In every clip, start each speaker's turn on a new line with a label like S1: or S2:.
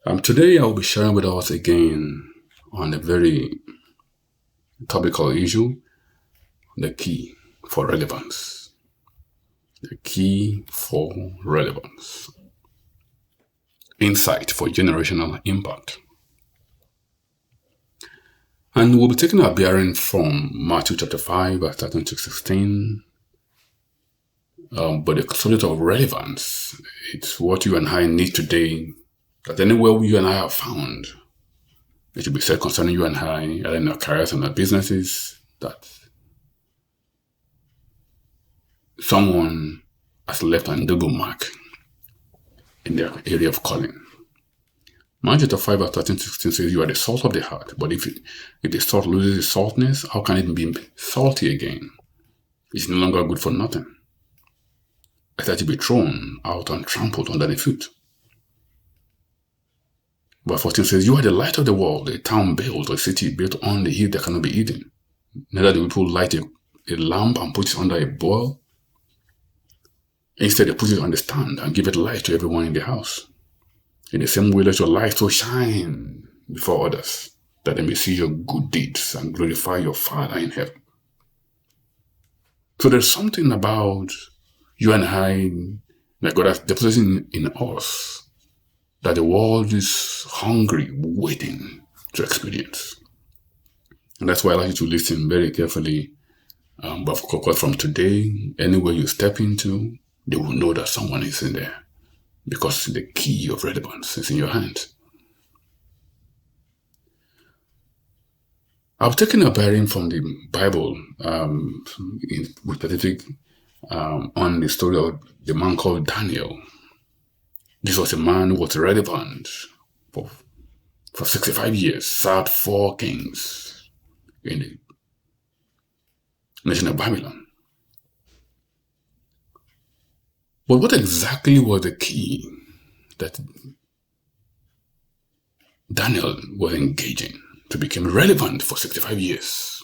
S1: Today I will be sharing with us again on a very topical issue, the key for relevance. The key for relevance. Insight for generational impact. And we'll be taking our bearing from Matthew chapter 5, verse 13 to 16. But the subject of relevance, it's what you and I need today, that anywhere you and I have found, it should be said concerning you and I, either in our careers and our businesses, that someone has left an indelible mark in their area of calling. Matthew chapter 5 verse 13 16 says, "You are the salt of the heart, but if the salt loses its saltness, how can it be salty again? It's no longer good for nothing, except to be thrown out and trampled under the foot." Verse 14 says, "You are the light of the world, a town built or a city built on the hill that cannot be hidden. Neither do people light a lamp and put it under a bowl. Instead, they put it on the stand and give it light to everyone in the house. In the same way, let your light so shine before others, that they may see your good deeds and glorify your Father in heaven." So there's something about you and I that God has deposited in us that the world is hungry, waiting to experience. And that's why I like you to listen very carefully. But of course, from today, anywhere you step into, they will know that someone is in there, because the key of relevance is in your hands. I've taken a bearing from the Bible, with specific on the story of the man called Daniel. This was a man who was relevant for 65 years, served 4 kings in the nation of Babylon. But what exactly was the key that Daniel was engaging to become relevant for 65 years?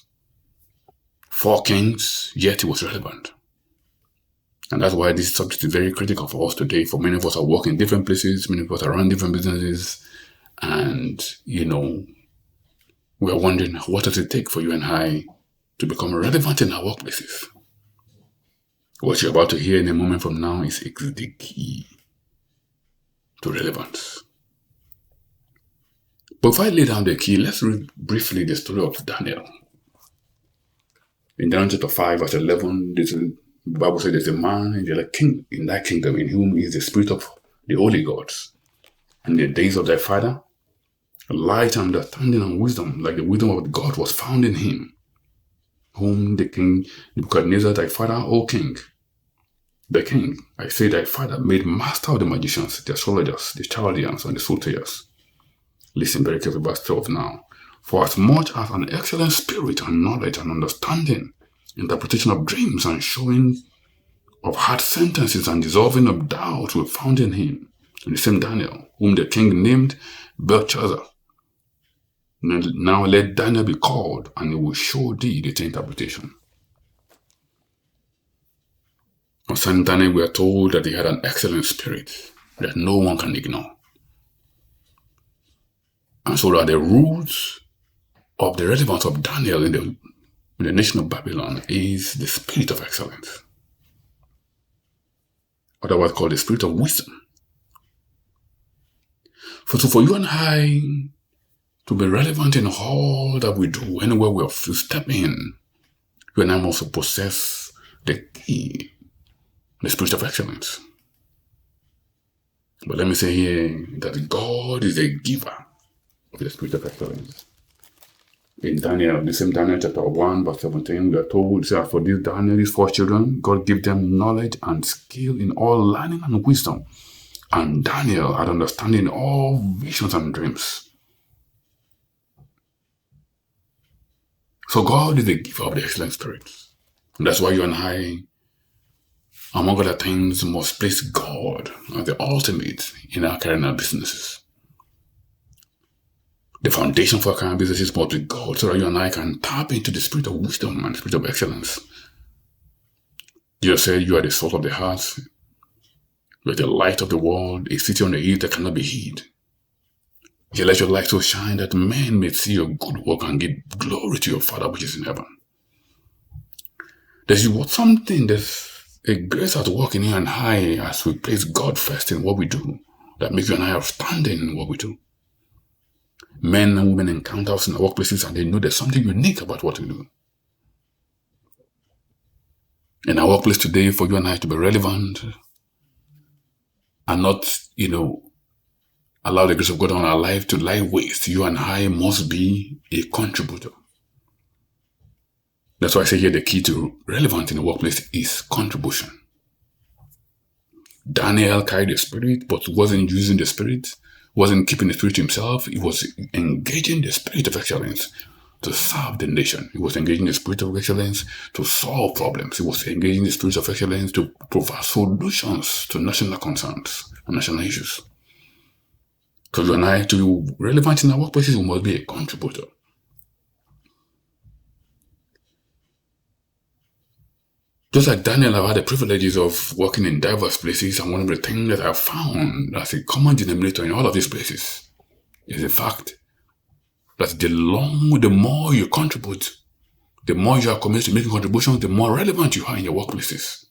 S1: 4 kings, yet he was relevant. And that's why this subject is very critical for us today. For many of us are working in different places, many of us are running different businesses, and we are wondering, what does it take for you and I to become relevant in our workplaces? What you're about to hear in a moment from now is the key to relevance. But if I lay down the key, let's read briefly the story of Daniel. In Daniel chapter 5, verse 11, the Bible says there's a man in that kingdom in whom is the spirit of the holy gods. And in the days of thy father, light, understanding, and wisdom, like the wisdom of God, was found in him, whom the king Nebuchadnezzar, thy father, O king, the king, I say thy father, made master of the magicians, the astrologers, the Chaldeans, and the soothsayers. Listen very carefully, verse 12 now. For as much as an excellent spirit and knowledge and understanding, interpretation of dreams and showing of hard sentences and dissolving of doubts were found in him, in the same Daniel, whom the king named Belshazzar. Now let Daniel be called, and he will show thee the interpretation. Concerning Daniel, we are told that he had an excellent spirit that no one can ignore. And so that the roots of the relevance of Daniel in the nation of Babylon is the spirit of excellence, otherwise called the spirit of wisdom. So for you and I to be relevant in all that we do, anywhere we step in, you and I must possess the key, the spirit of excellence. But let me say here that God is a giver of the spirit of excellence. In Daniel, the same Daniel chapter 1 verse 17, we are told that for these Daniel, these 4 children, God gave them knowledge and skill in all learning and wisdom. And Daniel had understanding in all visions and dreams. So God is the giver of the excellent spirit. And that's why you and I, among other things, must place God as the ultimate in our career and our businesses. The foundation for our current businesses must be God, so that you and I can tap into the spirit of wisdom and the spirit of excellence. Jesus said, "You are the salt of the heart, you are the light of the world, a city on the hill that cannot be hid." Yet let your light so shine that men may see your good work and give glory to your Father which is in heaven. There's a grace at work in you and I as we place God first in what we do that makes you and I outstanding in what we do. Men and women encounter us in our workplaces and they know there's something unique about what we do. In our workplace today, for you and I to be relevant and not, allow the grace of God on our life to lie waste, you and I must be a contributor. That's why I say here the key to relevant in the workplace is contribution. Daniel carried the Spirit, but wasn't using the Spirit, wasn't keeping the Spirit to himself. He was engaging the Spirit of excellence to serve the nation. He was engaging the Spirit of excellence to solve problems. He was engaging the Spirit of excellence to provide solutions to national concerns and national issues. Because you and I, to be relevant in our workplaces, we must be a contributor. Just like Daniel, I've had the privileges of working in diverse places, and one of the things that I've found as a common denominator in all of these places is the fact that the more you contribute, the more you are committed to making contributions, the more relevant you are in your workplaces.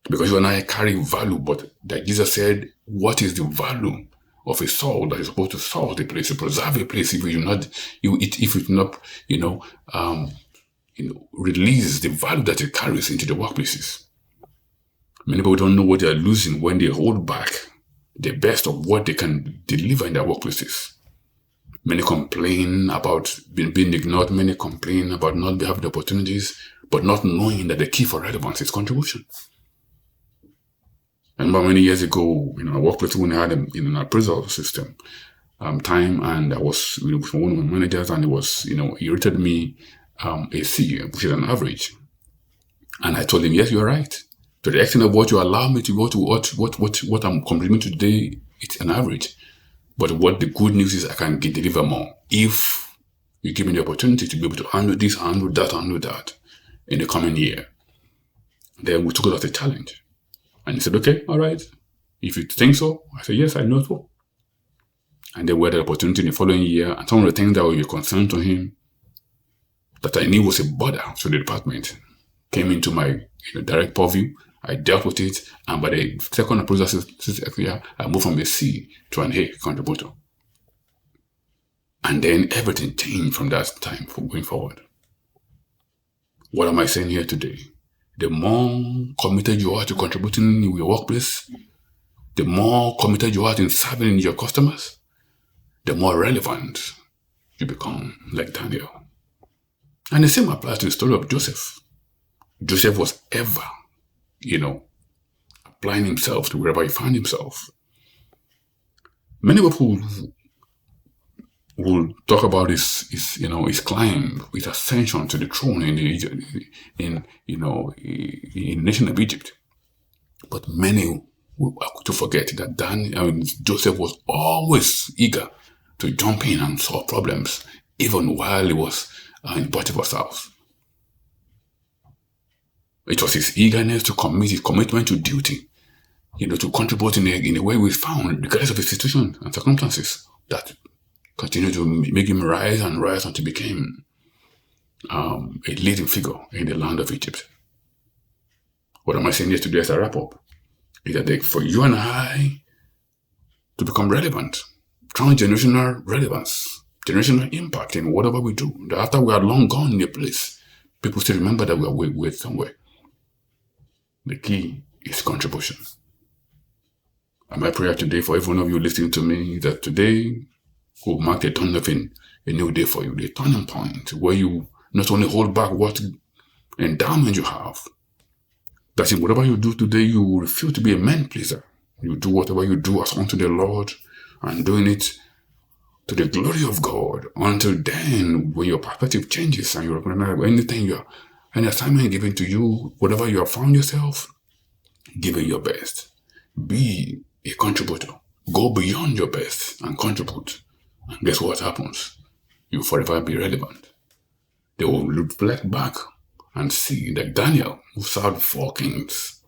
S1: Because you and I carry value, but like Jesus said, what is the value of a soul that is supposed to solve the place, to preserve a place if you do not release the value that it carries into the workplaces? Many people don't know what they are losing when they hold back the best of what they can deliver in their workplaces. Many complain about being ignored. Many complain about not having the opportunities, but not knowing that the key for relevance is contribution. I remember many years ago, in our workplace, when I had an appraisal system time, and I was with one of my managers, and he rated me a C, which is an average. And I told him, yes, you're right. To the extent of what you allow me to go to what I'm contributing today, it's an average. But what the good news is, I can deliver more if you give me the opportunity to be able to handle this, handle that in the coming year. Then we took it as a challenge. And he said, okay, all right. If you think so, I said, yes, I know so. And then we had the opportunity in the following year, and some of the things that were a concern to him that I knew was a bother to the department came into my direct purview. I dealt with it, and by the second appraisal year, I moved from a C to an A contributor. And then everything changed from that time going forward. What am I saying here today? The more committed you are to contributing in your workplace, the more committed you are in serving your customers, the more relevant you become, like Daniel. And the same applies to the story of Joseph. Joseph was ever, applying himself to wherever he found himself. Many people will talk about his climb, his ascension to the throne in the nation of Egypt. But many will to forget that Joseph was always eager to jump in and solve problems, even while he was in Potiphar's house. It was his eagerness to commit, his commitment to duty, to contribute in a way we found, regardless of the situation and circumstances, that continued to make him rise until became a leading figure in the land of Egypt. What am I saying here today as I wrap up? Is that for you and I to become relevant, transgenerational relevance, generational impact in whatever we do, that after we are long gone in a place, people still remember that we're somewhere. The key is contribution. And my prayer today for every one of you listening to me, that today will mark the turn of a new day for you, the turning point where you not only hold back what endowment you have, that in whatever you do today, you will refuse to be a man pleaser. You do whatever you do as unto the Lord, and doing it to the glory of God. Until then, when your perspective changes and you recognize any assignment given to you, whatever you have found yourself, give it your best. Be a contributor. Go beyond your best and contribute. And guess what happens? You will forever be relevant. They will reflect back and see that Daniel, who served 4 kings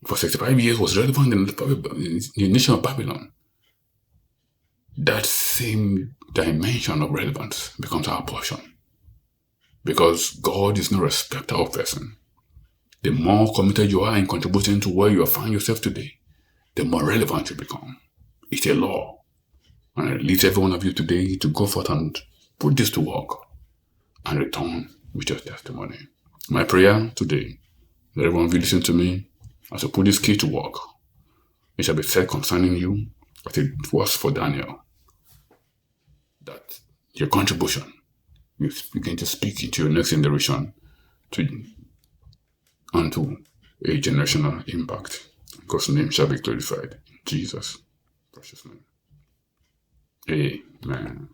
S1: for 65 years, was relevant in the nation of Babylon. that same dimension of relevance becomes our portion. Because God is no respecter of person. The more committed you are in contributing to where you find yourself today, the more relevant you become. It's a law. And I lead every one of you today to go forth and put this to work and return with your testimony. My prayer today, that everyone of you listen to me, as I put this key to work, it shall be said concerning you, as it was for Daniel, that your contribution will begin to speak into your next generation unto a generational impact. God's name shall be glorified in Jesus' precious name. Amen.